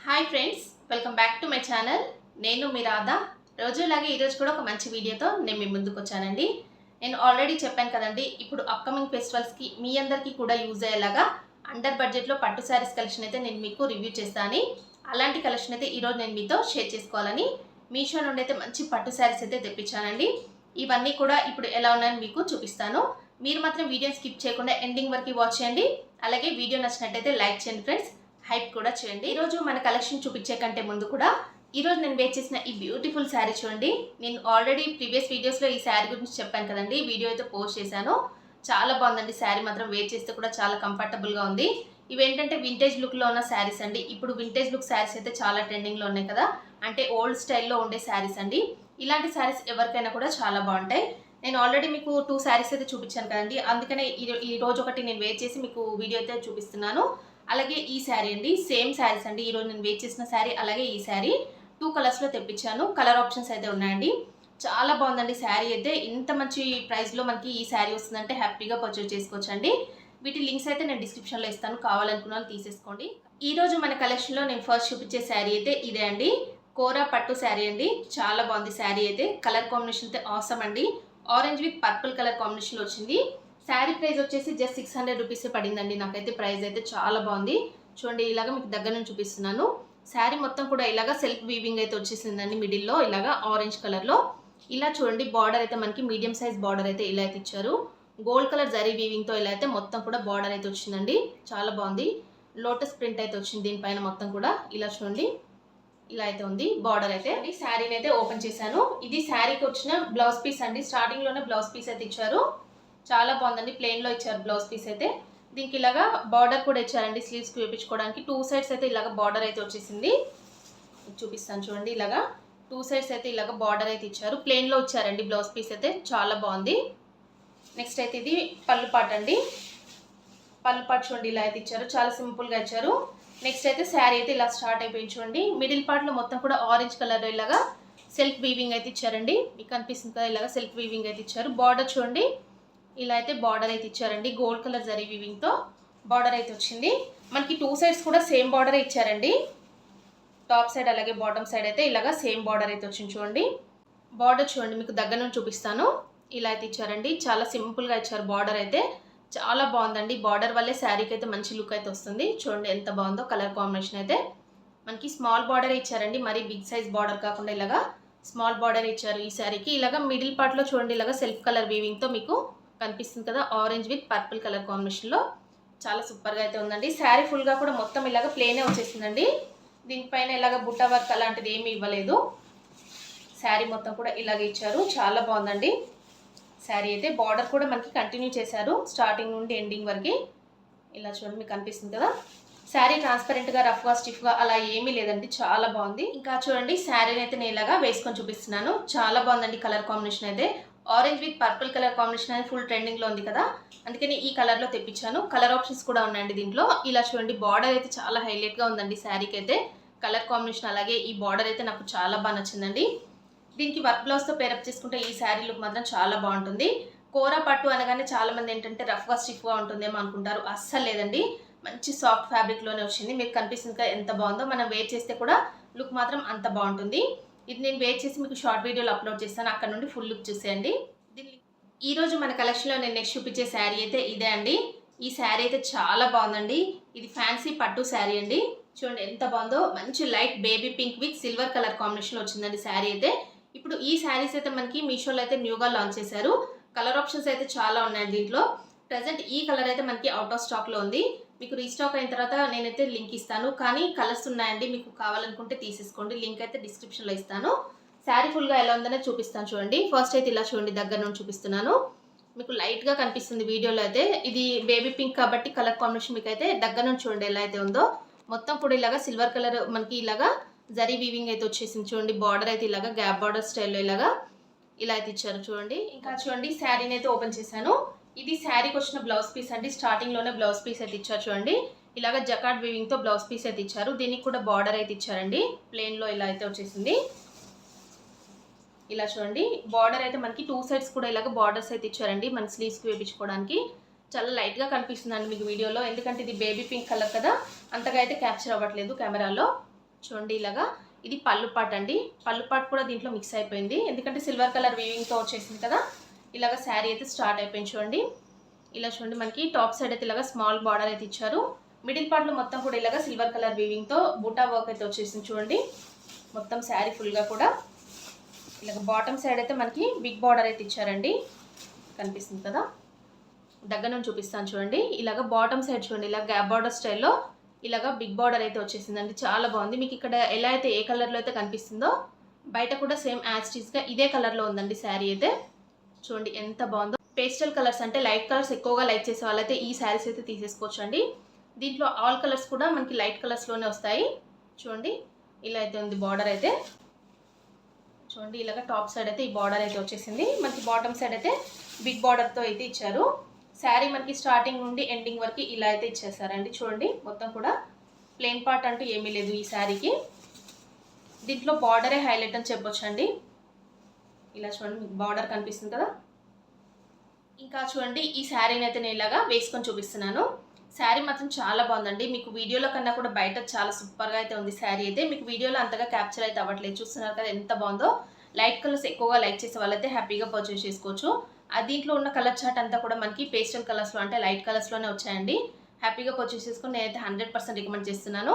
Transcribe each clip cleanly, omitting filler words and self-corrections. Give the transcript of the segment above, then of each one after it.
Hi friends, welcome back to my channel. నేను మీ రాధా. రోజులాగే ఈరోజు కూడా ఒక మంచి వీడియోతో నేను మీ ముందుకు వచ్చానండి. నేను ఆల్రెడీ చెప్పాను కదండి, ఇప్పుడు అప్కమింగ్ ఫెస్టివల్స్కి మీ అందరికీ కూడా యూజ్ అయ్యేలాగా అండర్ బడ్జెట్లో పట్టు శారీస్ కలెక్షన్ అయితే నేను మీకు రివ్యూ చేస్తాను. అలాంటి కలెక్షన్ అయితే ఈరోజు నేను మీతో షేర్ చేసుకోవాలని మీషో నుండి అయితే మంచి పట్టు శారీస్ అయితే తెప్పించానండి. ఇవన్నీ కూడా ఇప్పుడు ఎలా ఉన్నాయని మీకు చూపిస్తాను. మీరు మాత్రం వీడియోని స్కిప్ చేయకుండా ఎండింగ్ వరకు వాచ్ చేయండి. అలాగే వీడియో నచ్చినట్టయితే లైక్ చేయండి ఫ్రెండ్స్, హైప్ కూడా చేయండి. ఈరోజు మన కలెక్షన్ చూపించే కంటే ముందు కూడా ఈరోజు నేను వేర్ చేసిన ఈ బ్యూటిఫుల్ శారీ చూడండి. నేను ఆల్రెడీ ప్రీవియస్ వీడియోస్లో ఈ శారీ గురించి చెప్పాను కదండి, వీడియో అయితే పోస్ట్ చేశాను. చాలా బాగుందండి శారీ, మాత్రం వేర్ చేస్తే కూడా చాలా కంఫర్టబుల్గా ఉంది. ఇవేంటంటే వింటేజ్ లుక్లో ఉన్న శారీస్ అండి. ఇప్పుడు వింటేజ్ లుక్ శారీస్ అయితే చాలా ట్రెండింగ్లో ఉన్నాయి కదా, అంటే ఓల్డ్ స్టైల్లో ఉండే శారీస్ అండి. ఇలాంటి శారీస్ ఎవరికైనా కూడా చాలా బాగుంటాయి. నేను ఆల్రెడీ మీకు 2 శారీస్ అయితే చూపించాను కదండి, అందుకనే ఈ రోజు ఒకటి నేను వేర్ చేసి మీకు వీడియో అయితే చూపిస్తున్నాను. అలాగే ఈ శారీ అండి, సేమ్ శారీస్ అండి. ఈరోజు నేను వేర్ చేసిన శారీ అలాగే ఈ శారీ 2 కలర్స్లో తెప్పించాను. కలర్ ఆప్షన్స్ అయితే ఉన్నాయండి. చాలా బాగుందండి శారీ అయితే. ఇంత మంచి ప్రైస్లో మనకి ఈ శారీ వస్తుందంటే హ్యాపీగా పర్చేజ్ చేసుకోవచ్చండి. వీటి లింక్స్ అయితే నేను డిస్క్రిప్షన్లో ఇస్తాను, కావాలనుకున్న వాళ్ళు తీసేసుకోండి. ఈరోజు మన కలెక్షన్లో నేను ఫస్ట్ చూపించే శారీ అయితే ఇదే అండి, కోరా పట్టు శారీ అండి. చాలా బాగుంది శారీ అయితే. కలర్ కాంబినేషన్ అయితే ఆసమ్ అండి. ఆరెంజ్ విత్ పర్పుల్ కలర్ కాంబినేషన్లో వచ్చింది. శారీ ప్రైస్ వచ్చేసి జస్ట్ 600 రూపీసే పడిందండి. నాకైతే ప్రైస్ అయితే చాలా బాగుంది. చూడండి, ఇలాగ మీకు దగ్గర నుంచి చూపిస్తున్నాను. శారీ మొత్తం కూడా ఇలాగ సెల్ఫ్ వీవింగ్ అయితే వచ్చేసిందండి. మిడిల్లో ఇలాగ ఆరెంజ్ కలర్లో ఇలా చూడండి. బార్డర్ అయితే మనకి మీడియం సైజ్ బార్డర్ అయితే ఇలా అయితే ఇచ్చారు. గోల్డ్ కలర్ జరీ వీవింగ్తో ఇలా అయితే మొత్తం కూడా బార్డర్ అయితే వచ్చిందండి. చాలా బాగుంది. లోటస్ ప్రింట్ అయితే వచ్చింది దీనిపైన మొత్తం కూడా. ఇలా చూడండి, ఇలా అయితే ఉంది బార్డర్ అయితే. శారీని అయితే ఓపెన్ చేశాను. ఇది శారీకి వచ్చిన బ్లౌజ్ పీస్ అండి. స్టార్టింగ్లోనే బ్లౌజ్ పీస్ అయితే ఇచ్చారు. చాలా బాగుందండి. ప్లెయిన్లో ఇచ్చారు బ్లౌజ్ పీస్ అయితే. దీనికి ఇలాగా బార్డర్ కూడా ఇచ్చారండి, స్లీవ్స్కి వేయించుకోవడానికి. 2 సైడ్స్ అయితే ఇలాగ బార్డర్ అయితే వచ్చేసింది. చూపిస్తాను చూడండి. ఇలాగా 2 సైడ్స్ అయితే ఇలాగ బార్డర్ అయితే ఇచ్చారు. ప్లెయిన్లో ఇచ్చారండి బ్లౌజ్ పీస్ అయితే. చాలా బాగుంది. నెక్స్ట్ అయితే ఇది పళ్ళు పాట్ అండి. పళ్ళు పాట్ చూడండి, ఇలా అయితే ఇచ్చారు. చాలా సింపుల్గా ఇచ్చారు. నెక్స్ట్ అయితే శారీ అయితే ఇలా స్టార్ట్ అయిపోయింది చూడండి. మిడిల్ పార్ట్లో మొత్తం కూడా ఆరెంజ్ కలర్ ఇలాగా సెల్ఫ్ వీవింగ్ అయితే ఇచ్చారండి. మీకు కనిపిస్తుంది కదా, ఇలాగా సెల్ఫ్ వీవింగ్ అయితే ఇచ్చారు. బార్డర్ చూడండి, ఇలా అయితే బార్డర్ అయితే ఇచ్చారండి. గోల్డ్ కలర్ జరీ వీవింగ్తో బార్డర్ అయితే వచ్చింది. మనకి 2 సైడ్స్ కూడా సేమ్ బార్డర్ ఇచ్చారండి. టాప్ సైడ్ అలాగే బాటమ్ సైడ్ అయితే ఇలాగా సేమ్ బార్డర్ అయితే వచ్చింది చూడండి. బార్డర్ చూడండి, మీకు దగ్గర నుంచి చూపిస్తాను. ఇలా అయితే ఇచ్చారండి. చాలా సింపుల్గా ఇచ్చారు బార్డర్ అయితే. చాలా బాగుందండి. బార్డర్ వల్లే శారీకి అయితే మంచి లుక్ అయితే వస్తుంది. చూడండి ఎంత బాగుందో కలర్ కాంబినేషన్ అయితే. మనకి స్మాల్ బార్డర్ ఇచ్చారండి, మరీ బిగ్ సైజ్ బార్డర్ కాకుండా ఇలాగా స్మాల్ బార్డర్ ఇచ్చారు ఈ శారీకి. ఇలాగా మిడిల్ పార్ట్లో చూడండి, ఇలాగా సెల్ఫ్ కలర్ వీవింగ్తో మీకు కనిపిస్తుంది కదా, ఆరెంజ్ విత్ పర్పుల్ కలర్ కాంబినేషన్లో. చాలా సూపర్గా అయితే ఉందండి. శారీ ఫుల్గా కూడా మొత్తం ఇలాగ ప్లేనే వచ్చేసిందండి. దీనిపైన ఇలాగ బుట్ట వర్క్ అలాంటిది ఏమీ ఇవ్వలేదు. శారీ మొత్తం కూడా ఇలాగ ఇచ్చారు. చాలా బాగుందండి శారీ అయితే. బార్డర్ కూడా మనకి కంటిన్యూ చేశారు స్టార్టింగ్ నుండి ఎండింగ్ వరకు. ఇలా చూడండి, మీకు కనిపిస్తుంది కదా. శారీ ట్రాన్స్పరెంట్గా రఫ్గా స్టిఫ్గా అలా ఏమీ లేదండి. చాలా బాగుంది. ఇంకా చూడండి, శారీని అయితే నేను ఇలాగా వేసుకొని చూపిస్తున్నాను. చాలా బాగుందండి కలర్ కాంబినేషన్ అయితే. Orange with purple colour combination అనేది ఫుల్ ట్రెండింగ్లో ఉంది కదా, అందుకని ఈ కలర్లో తెప్పించాను. కలర్ ఆప్షన్స్ కూడా ఉన్నాయండి దీంట్లో. ఇలా చూడండి, బార్డర్ అయితే చాలా హైలైట్గా ఉందండి శారీకి అయితే. కలర్ కాంబినేషన్ అలాగే ఈ బార్డర్ అయితే నాకు చాలా బాగా నచ్చిందండి. దీనికి వర్క్ బ్లౌజ్తో పేరప్ చేసుకుంటే ఈ శారీ లుక్ మాత్రం చాలా బాగుంటుంది. కోరా పట్టు అనగానే చాలామంది ఏంటంటే రఫ్గా స్టిఫ్గా ఉంటుందేమో అనుకుంటారు. అస్సలు లేదండి, మంచి సాఫ్ట్ ఫ్యాబ్రిక్లోనే వచ్చింది. మీకు కనిపిస్తుంది కదా ఎంత బాగుందో. మనం వేర్ చేస్తే కూడా లుక్ మాత్రం అంత బాగుంటుంది. ఇది నేను వేర్ చేసి మీకు షార్ట్ వీడియోలో అప్లోడ్ చేస్తాను, అక్కడ నుండి ఫుల్ లుక్ చూసేయండి. ఈరోజు మన కలెక్షన్లో నేను నెక్స్ట్ చూపించే శారీ అయితే ఇదే అండి. ఈ శారీ అయితే చాలా బాగుందండి. ఇది ఫ్యాన్సీ పట్టు శారీ అండి. చూడండి ఎంత బాగుందో. మంచి light baby pink with silver colour కాంబినేషన్లో వచ్చిందండి శారీ అయితే. ఇప్పుడు ఈ శారీస్ అయితే మనకి మీషోలో అయితే న్యూగా లాంచ్ చేశారు. కలర్ ఆప్షన్స్ అయితే చాలా ఉన్నాయి దీంట్లో. ప్రజెంట్ ఈ కలర్ అయితే మనకి అవుట్ ఆఫ్ స్టాక్లో ఉంది. మీకు రీస్టాక్ అయిన తర్వాత నేనైతే లింక్ ఇస్తాను, కానీ కలర్స్ ఉన్నాయండి. మీకు కావాలనుకుంటే తీసేసుకోండి. లింక్ అయితే డిస్క్రిప్షన్లో ఇస్తాను. శారీ ఫుల్గా ఎలా ఉందనే చూపిస్తాను చూడండి. ఫస్ట్ అయితే ఇలా చూడండి, దగ్గర నుంచి చూపిస్తున్నాను. మీకు లైట్గా కనిపిస్తుంది వీడియోలో అయితే. ఇది బేబీ పింక్ కాబట్టి కలర్ కాంబినేషన్ మీకు అయితే దగ్గర నుంచి చూడండి ఎలా అయితే ఉందో. మొత్తం కూడా ఇలాగా సిల్వర్ కలర్ మనకి ఇలాగా జరీ వీవింగ్ అయితే వచ్చేసింది చూడండి. బార్డర్ అయితే ఇలాగా గ్యాప్ బార్డర్ స్టైల్లో ఇలాగా ఇలా అయితే ఇచ్చారు చూడండి. ఇంకా చూడండి, శారీని అయితే ఓపెన్ చేశాను. ఇది శారీకి వచ్చిన బ్లౌజ్ పీస్ అండి. స్టార్టింగ్లోనే బ్లౌజ్ పీస్ అయితే ఇచ్చారు చూడండి. ఇలాగ జకార్డ్ వీవింగ్తో బ్లౌజ్ పీస్ అయితే ఇచ్చారు. దీనికి కూడా బార్డర్ అయితే ఇచ్చారండి. ప్లెయిన్లో ఇలా అయితే వచ్చేసింది. ఇలా చూడండి, బార్డర్ అయితే మనకి 2 సైడ్స్ కూడా ఇలాగ బార్డర్స్ అయితే ఇచ్చారండి, మన స్లీవ్స్కి వేయించుకోవడానికి. చాలా లైట్గా కనిపిస్తుందండి మీకు వీడియోలో, ఎందుకంటే ఇది బేబీ పింక్ కలర్ కదా, అంతగా అయితే క్యాప్చర్ అవ్వట్లేదు కెమెరాలో. చూడండి ఇలాగా ఇది పళ్ళు పాట్ అండి. పళ్ళు పాట్ కూడా దీంట్లో మిక్స్ అయిపోయింది, ఎందుకంటే సిల్వర్ కలర్ వీవింగ్తో వచ్చేసింది కదా. ఇలాగ శారీ అయితే స్టార్ట్ అయిపోయింది చూడండి. ఇలా చూడండి మనకి టాప్ సైడ్ అయితే ఇలాగ స్మాల్ బార్డర్ అయితే ఇచ్చారు. మిడిల్ పార్ట్లో మొత్తం కూడా ఇలాగ సిల్వర్ కలర్ వీవింగ్తో బూటా వర్క్ అయితే వచ్చేసింది చూడండి. మొత్తం శారీ ఫుల్గా కూడా ఇలాగ బాటమ్ సైడ్ అయితే మనకి బిగ్ బార్డర్ అయితే ఇచ్చారండి. కనిపిస్తుంది కదా, దగ్గర నుంచి చూపిస్తాను చూడండి. ఇలాగ బాటమ్ సైడ్ చూడండి, ఇలా గ్యాప్ బార్డర్ స్టైల్లో ఇలాగ బిగ్ బార్డర్ అయితే వచ్చేసిందండి. చాలా బాగుంది. మీకు ఇక్కడ ఎలా అయితే ఏ కలర్లో అయితే కనిపిస్తుందో బయట కూడా సేమ్ యాజ్ టీస్గా ఇదే కలర్లో ఉందండి శారీ అయితే. చూడండి ఎంత బాగుందో. పేస్టల్ కలర్స్ అంటే లైట్ కలర్స్ ఎక్కువగా లైక్ చేసే వాళ్ళైతే ఈ శారీస్ అయితే తీసేసుకోవచ్చు అండి. దీంట్లో ఆల్ కలర్స్ కూడా మనకి లైట్ కలర్స్లోనే వస్తాయి. చూడండి ఇలా అయితే ఉంది బార్డర్ అయితే. చూడండి ఇలాగ టాప్ సైడ్ అయితే ఈ బార్డర్ అయితే వచ్చేసింది. మనకి బాటమ్ సైడ్ అయితే బిగ్ బార్డర్తో అయితే ఇచ్చారు. శారీ మనకి స్టార్టింగ్ నుండి ఎండింగ్ వరకు ఇలా అయితే ఇచ్చేసారండి. చూడండి మొత్తం కూడా ప్లెయిన్ పార్ట్ అంటూ ఏమీ లేదు ఈ శారీకి. దీంట్లో బార్డరే హైలైట్ అని చెప్పొచ్చు అండి. ఇలా చూడండి మీకు బార్డర్ కనిపిస్తుంది కదా. ఇంకా చూడండి ఈ శారీని అయితే నేను ఇలాగా వేసుకొని చూపిస్తున్నాను. శారీ మాత్రం చాలా బాగుందండి. మీకు వీడియోలో కన్నా కూడా బయట చాలా సూపర్గా అయితే ఉంది శారీ అయితే. మీకు వీడియోలో అంతగా క్యాప్చర్ అయితే అవ్వట్లేదు, చూస్తున్నారు కదా ఎంత బాగుందో. లైట్ కలర్స్ ఎక్కువగా లైక్ చేసే వాళ్ళైతే హ్యాపీగా పర్చేస్ చేసుకోవచ్చు. దీంట్లో ఉన్న కలర్ చార్ట్ అంతా కూడా మనకి పేస్టల్ కలర్స్లో అంటే లైట్ కలర్స్లోనే వచ్చాయండి. హ్యాపీగా పర్చేస్ చేసుకుని నేనైతే 100% రికమెండ్ చేస్తున్నాను.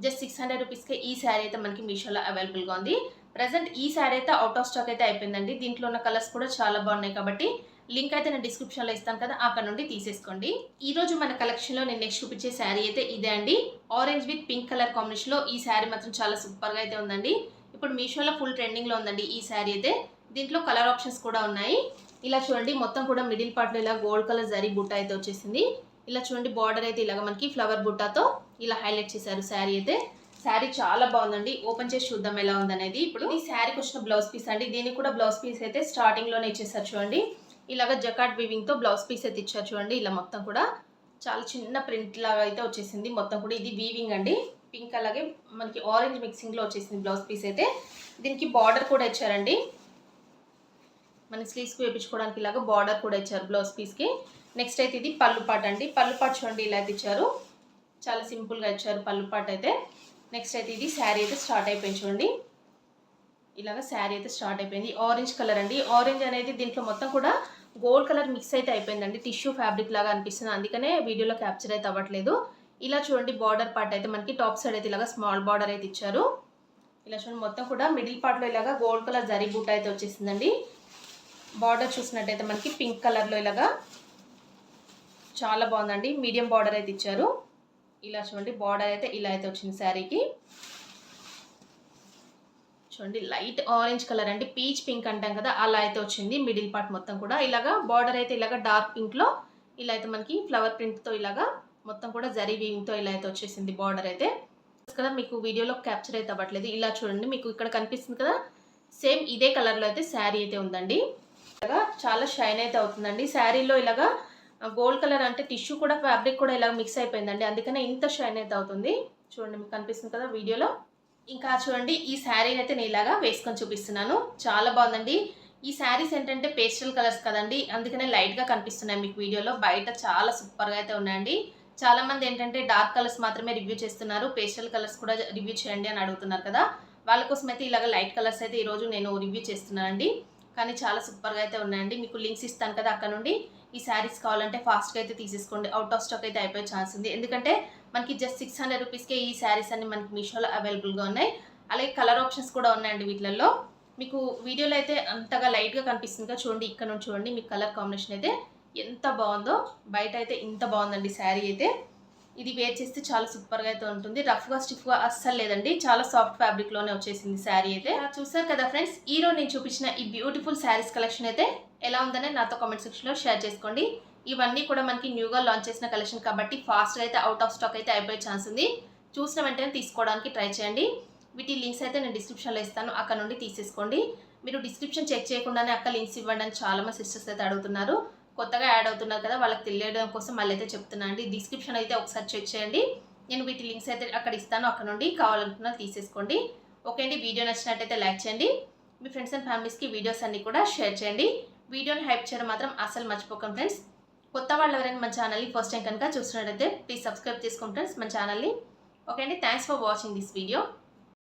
జస్ట్ 600 రూపీస్కే ఈ శారీ అయితే మనకి మీషోలో అవైలబుల్గా ఉంది. ప్రజెంట్ ఈ శారీ అయితే అవుట్ ఆఫ్ స్టాక్ అయితే అయిపోయిందండి. దీంట్లో ఉన్న కలర్స్ కూడా చాలా బాగున్నాయి కాబట్టి లింక్ అయితే నేను డిస్క్రిప్షన్లో ఇస్తాను కదా, అక్కడ నుండి తీసేసుకోండి. ఈ రోజు మన కలెక్షన్లో నేను నెక్స్ట్ చూపించే శారీ అయితే ఇదే అండి. ఆరెంజ్ విత్ పింక్ కలర్ కాంబినేషన్లో ఈ శారీ మాత్రం చాలా సూపర్గా అయితే ఉందండి. ఇప్పుడు మీషోలో ఫుల్ ట్రెండింగ్లో ఉందండి ఈ శారీ అయితే. దీంట్లో కలర్ ఆప్షన్స్ కూడా ఉన్నాయి. ఇలా చూడండి మొత్తం కూడా మిడిల్ పార్ట్లో ఇలా గోల్డ్ కలర్ జరీ బుట్ట అయితే వచ్చేసింది. ఇలా చూడండి బార్డర్ అయితే ఇలాగ మనకి ఫ్లవర్ బుట్టాతో ఇలా హైలైట్ చేశారు శారీ అయితే. శారీ చాలా బాగుందండి. ఓపెన్ చేసి చూద్దాం ఎలా ఉందనేది. ఇప్పుడు ఈ శారీకి వచ్చిన బ్లౌజ్ పీస్ అండి. దీనికి కూడా బ్లౌజ్ పీస్ అయితే స్టార్టింగ్లోనే ఇచ్చేసారు చూడండి. ఇలాగ జకాట్ వీవింగ్తో బ్లౌజ్ పీస్ అయితే ఇచ్చారు చూడండి. ఇలా మొత్తం కూడా చాలా చిన్న ప్రింట్ లాగా అయితే వచ్చేసింది. మొత్తం కూడా ఇది వీవింగ్ అండి. పింక్ అలాగే మనకి ఆరెంజ్ మిక్సింగ్లో వచ్చేసింది బ్లౌజ్ పీస్ అయితే. దీనికి బార్డర్ కూడా ఇచ్చారండి. మన స్లీవ్స్కి వేయించుకోవడానికి ఇలాగ బార్డర్ కూడా ఇచ్చారు బ్లౌజ్ పీస్కి. నెక్స్ట్ అయితే ఇది పళ్ళు పాట అండి. పళ్ళు పాట చూడండి ఇలా అయితే ఇచ్చారు. చాలా సింపుల్గా ఇచ్చారు పళ్ళు పాట అయితే. నెక్స్ట్ అయితే ఇది శారీ అయితే స్టార్ట్ అయిపోయింది చూడండి. ఇలాగ శారీ అయితే స్టార్ట్ అయిపోయింది. ఆరెంజ్ కలర్ అండి. ఆరెంజ్ అనేది దీంట్లో మొత్తం కూడా గోల్డ్ కలర్ మిక్స్ అయితే అయిపోయిందండి. టిష్యూ ఫ్యాబ్రిక్ లాగా అనిపిస్తుంది, అందుకనే వీడియోలో క్యాప్చర్ అయితే అవ్వట్లేదు. ఇలా చూడండి బార్డర్ పార్ట్ అయితే మనకి టాప్ సైడ్ అయితే ఇలాగ స్మాల్ బార్డర్ అయితే ఇచ్చారు. ఇలా చూడండి మొత్తం కూడా మిడిల్ పార్ట్లో ఇలాగ గోల్డ్ కలర్ జరీ బూట అయితే వచ్చేసిందండి. బార్డర్ చూసినట్టయితే మనకి పింక్ కలర్లో ఇలాగా చాలా బాగుందండి. మీడియం బార్డర్ అయితే ఇచ్చారు. ఇలా చూడండి బార్డర్ అయితే ఇలా అయితే వచ్చింది శారీకి. చూడండి లైట్ ఆరెంజ్ కలర్ అండి, పీచ్ పింక్ అంటాం కదా అలా అయితే వచ్చింది. మిడిల్ పార్ట్ మొత్తం కూడా ఇలాగా బార్డర్ అయితే ఇలాగా డార్క్ పింక్లో ఇలా అయితే మనకి ఫ్లవర్ ప్రింట్తో ఇలాగా మొత్తం కూడా జరీ వీవింగ్తో ఇలా అయితే వచ్చేసింది బార్డర్ అయితే కదా. మీకు వీడియోలో క్యాప్చర్ అయితే అవ్వట్లేదు. ఇలా చూడండి మీకు ఇక్కడ కనిపిస్తుంది కదా, సేమ్ ఇదే కలర్లో అయితే శారీ అయితే ఉందండి. ఇలాగా చాలా షైన్ అయితే అవుతుందండి. శారీలో ఇలాగా గోల్డ్ కలర్ అంటే టిష్యూ కూడా ఫ్యాబ్రిక్ కూడా ఇలా మిక్స్ అయిపోయిందండి, అందుకనే ఇంత షైన్ అయితే అవుతుంది. చూడండి మీకు కనిపిస్తుంది కదా వీడియోలో. ఇంకా చూడండి ఈ శారీని అయితే నేను ఇలాగా వేసుకొని చూపిస్తున్నాను. చాలా బాగుందండి. ఈ శారీస్ ఏంటంటే పేస్టల్ కలర్స్ కదండి, అందుకనే లైట్గా కనిపిస్తున్నాయి మీకు వీడియోలో. బయట చాలా సూపర్గా అయితే ఉన్నాయండి. చాలామంది ఏంటంటే డార్క్ కలర్స్ మాత్రమే రివ్యూ చేస్తున్నారు, పేస్టల్ కలర్స్ కూడా రివ్యూ చేయండి అని అడుగుతున్నారు కదా. వాళ్ళ కోసం అయితే ఇలాగ లైట్ కలర్స్ అయితే ఈరోజు నేను రివ్యూ చేస్తున్నానండి. కానీ చాలా సూపర్గా అయితే ఉన్నాయండి. మీకు లింక్స్ ఇస్తాను కదా, అక్కడ నుండి ఈ శారీస్ కావాలంటే ఫాస్ట్గా అయితే తీసేసుకోండి. అవుట్ ఆఫ్ స్టాక్ అయితే అయిపోయే ఛాన్స్ ఉంది, ఎందుకంటే మనకి జస్ట్ 600 రూపీస్కే ఈ శారీస్ అన్ని మనకి మీషోలో అవైలబుల్గా ఉన్నాయి. అలాగే కలర్ ఆప్షన్స్ కూడా ఉన్నాయండి వీటిలలో. మీకు వీడియోలో అయితే అంతగా లైట్గా కనిపిస్తుంది కదా, చూడండి ఇక్కడ నుంచి చూడండి మీకు కలర్ కాంబినేషన్ అయితే ఎంత బాగుందో. బయట అయితే ఇంత బాగుందండి శారీ అయితే. ఇది వేర్ చేస్తే చాలా సూపర్గా అయితే ఉంటుంది. రఫ్గా స్టిఫ్గా అస్సలు లేదండి, చాలా సాఫ్ట్ ఫ్యాబ్రిక్లోనే వచ్చేసింది శారీ అయితే. చూసారు కదా ఫ్రెండ్స్, ఈరోజు నేను చూపించిన ఈ బ్యూటిఫుల్ శారీస్ కలెక్షన్ అయితే ఎలా ఉందనే నాతో కామెంట్ సెక్షన్లో షేర్ చేసుకోండి. ఇవన్నీ కూడా మనకి న్యూగా లాంచ్ చేసిన కలెక్షన్ కాబట్టి ఫాస్ట్గా అయితే అవుట్ ఆఫ్ స్టాక్ అయితే అయిపోయే ఛాన్స్ ఉంది. చూసిన వెంటనే తీసుకోవడానికి ట్రై చేయండి. వీటి లింక్స్ అయితే నేను డిస్క్రిప్షన్లో ఇస్తాను, అక్కడ నుండి తీసేసుకోండి. మీరు డిస్క్రిప్షన్ చెక్ చేయకుండానే అక్కడ లింక్స్ ఇవ్వండి అని చాలామంది సిస్టర్స్ అయితే అడుగుతున్నారు. కొత్తగా యాడ్ అవుతున్నారు కదా, వాళ్ళకి తెలియడం కోసం మళ్ళీ అయితే చెప్తున్నాను అండి. డిస్క్రిప్షన్ అయితే ఒకసారి చెక్ చేయండి. నేను వీటి లింక్స్ అయితే అక్కడ ఇస్తాను, అక్కడ నుండి కావాలనుకున్నా తీసేసుకోండి. ఓకే అండి, వీడియో నచ్చినట్టయితే లైక్ చేయండి. మీ ఫ్రెండ్స్ అండ్ ఫ్యామిలీస్కి వీడియోస్ అన్ని కూడా షేర్ చేయండి. వీడియోని హైప్ చేయడం మాత్రం అసలు మర్చిపోకండి ఫ్రెండ్స్. కొత్త వాళ్ళు ఎవరైనా మన ఛానల్ని ఫస్ట్ టైం కనుక చూస్తున్నట్టయితే ప్లీజ్ సబ్స్క్రైబ్ చేసుకోండి ఫ్రెండ్స్ మన ఛానల్ని. ఓకే అండి, thanks for watching this video.